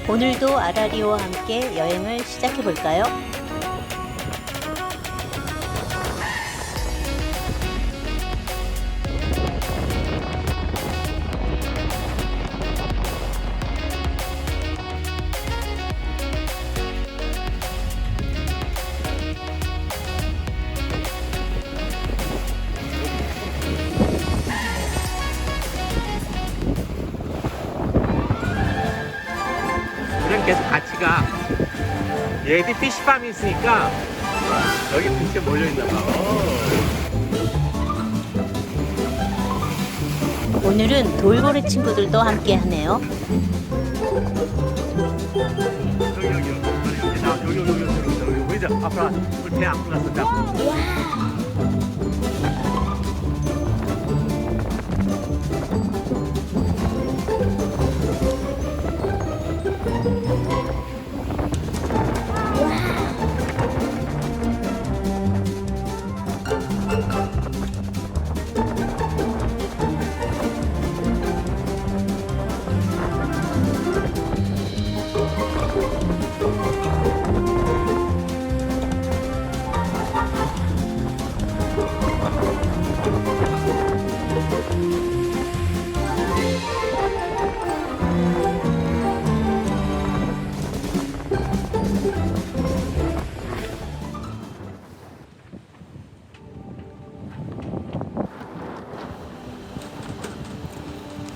오늘도 아라리오와 함께 여행을 시작해 볼까요? 그냥 계속 같이 가. 얘들 피시팜이 있으니까 여기 피시에 몰려있나봐. 오늘은 돌고래 친구들도 함께 하네요. 여기 보이죠? 앞으로 배 안고 갔어.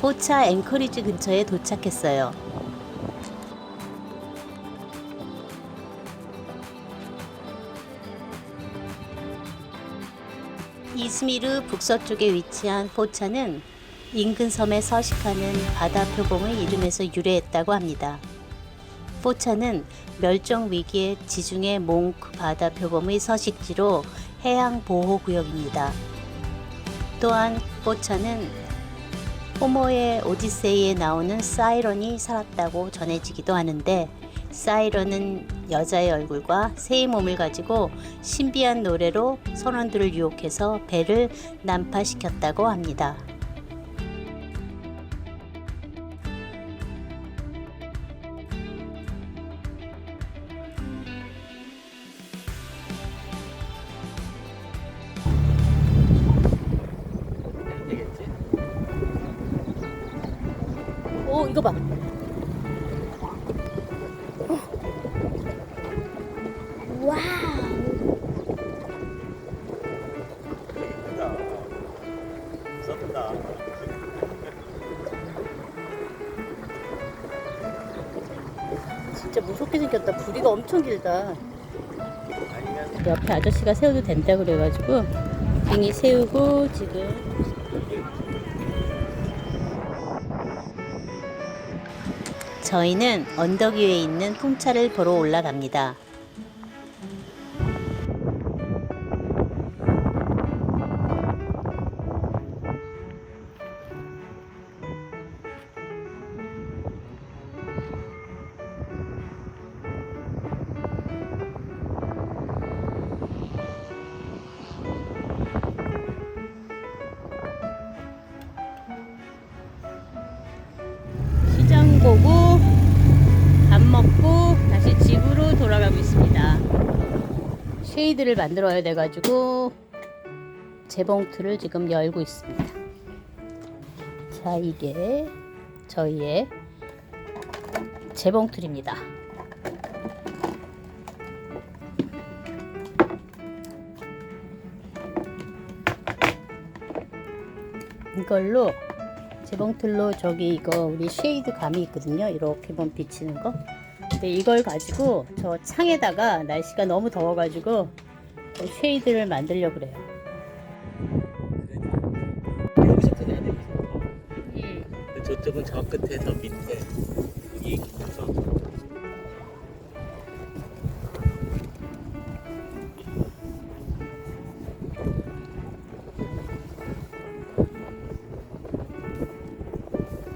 포차 앵커리지 근처에 도착했어요. 이즈미르 북서쪽에 위치한 포차는 인근 섬에 서식하는 바다 표범의 이름에서 유래했다고 합니다. 포차는 멸종 위기의 지중해 몽크 바다 표범의 서식지로 해양 보호 구역입니다. 또한 포차는 호모의 오디세이에 나오는 사이런이 살았다고 전해지기도 하는데, 사이런은 여자의 얼굴과 새의 몸을 가지고 신비한 노래로 선원들을 유혹해서 배를 난파시켰다고 합니다. 오, 이거 봐. 와우. 무섭다. 진짜 무섭게 생겼다. 부리가 엄청 길다. 옆에 아저씨가 세워도 된다 그래가지고 빙이 세우고 지금 저희는 언덕 위에 있는 풍차를 보러 올라갑니다. 시장 보고 밥 먹고 다시 집으로 돌아가고 있습니다. 쉐이드를 만들어야 돼가지고 재봉틀을 지금 열고 있습니다. 자, 이게 저희의 재봉틀입니다. 이걸로 재봉틀로 저기 이거 우리 쉐이드 감이 있거든요. 이렇게 보면 비치는 거. 근데 이걸 가지고 저 창에다가 날씨가 너무 더워가지고 쉐이드를 만들려고 그래요. 여기서부터 내야 돼. 저쪽은 저 끝에서 밑에 여기 있어서.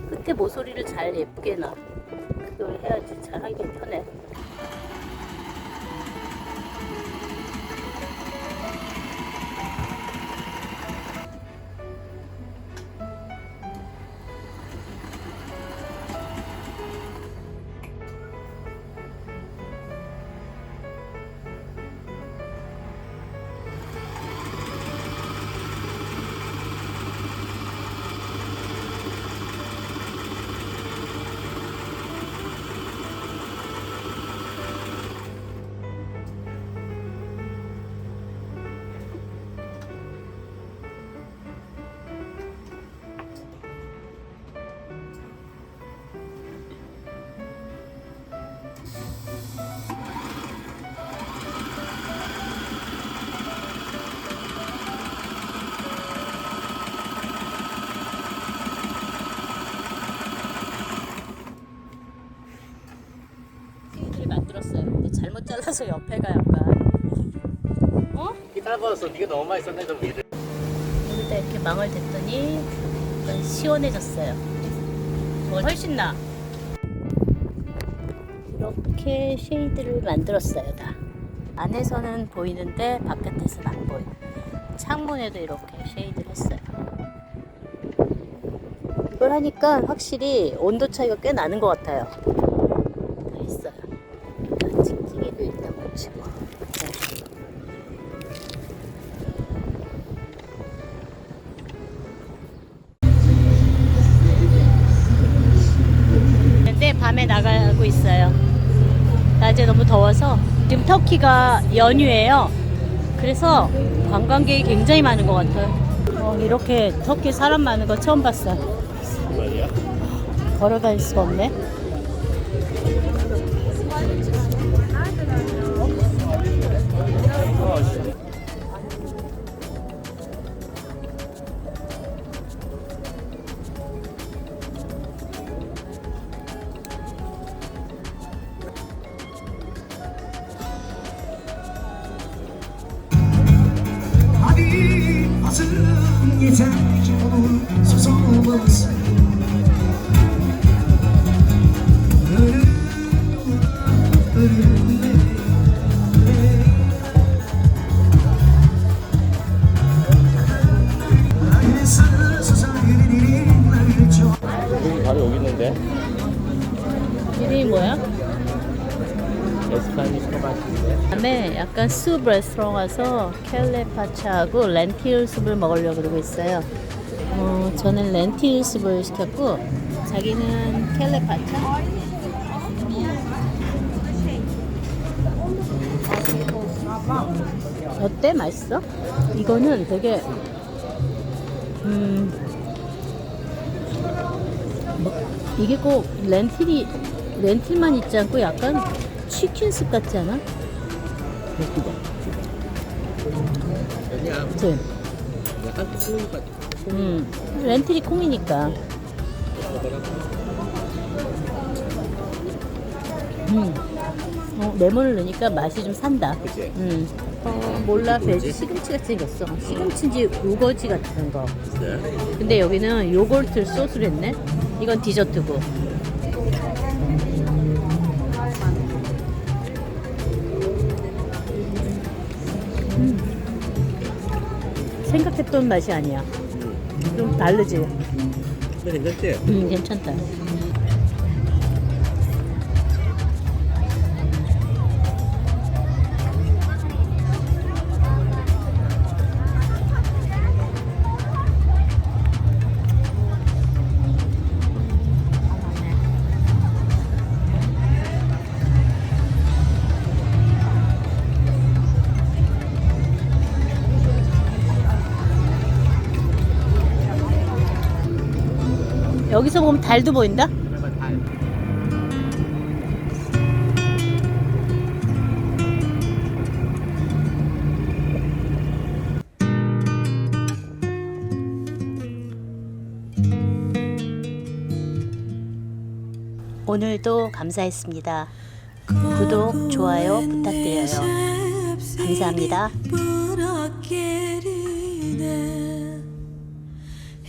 끝에 모서리를 잘 예쁘게 놔. 그걸 해야지 잘 하기 편해. 저 옆에가 약간 기타 받았어. 네가 너무 많이 썼네. 좀 위를. 여기다 이렇게 망을 댔더니 약간 시원해졌어요. 훨씬 나. 이렇게 쉐이드를 만들었어요. 다 안에서는 보이는데 바깥에서는 안 보여. 창문에도 이렇게 쉐이드를 했어요. 이걸 하니까 확실히 온도 차이가 꽤 나는 것 같아요. 다 있어요. 찍찍이도 일단 붙이고. 근데 밤에 나가고 있어요. 낮에 너무 더워서. 지금 터키가 연휴예요. 그래서 관광객이 굉장히 많은 것 같아요. 이렇게 터키 사람 많은 거 처음 봤어요. 말이야? 걸어 다닐 수가 없네. 아니 어슴 예상 소소없어 여기 바로 여기 있는데. 이름이 뭐야? 에스파니스 토마토인데. 다음에 약간 숲 레스토랑 와서 켈레파차하고 렌틸 숲을 먹으려고 그러고 있어요. 저는 렌틸 숲을 시켰고 자기는 켈레파차. 어때? 맛있어? 이거는 되게 이게 꼭 렌틸만 있지 않고 약간 치킨숲 같지 않아? 아니야. 그치? 약간 콩 같아. 렌틸이 콩이니까. 레몬을 넣으니까 맛이 좀 산다. 그치? 몰라, 돼지 시금치 같이 생겼어. 시금치인지 우거지 같은 거. 네. 근데 여기는 요거트 소스를 했네. 이건 디저트고. 생각했던 맛이 아니야. 좀 다르지? 근데 괜찮지? 괜찮다. 여기서 보면 달도 보인다? 오늘도 감사했습니다. 구독, 좋아요 부탁드려요. 감사합니다.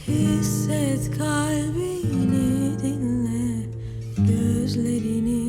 Hisset kalbini dinle, gözlerini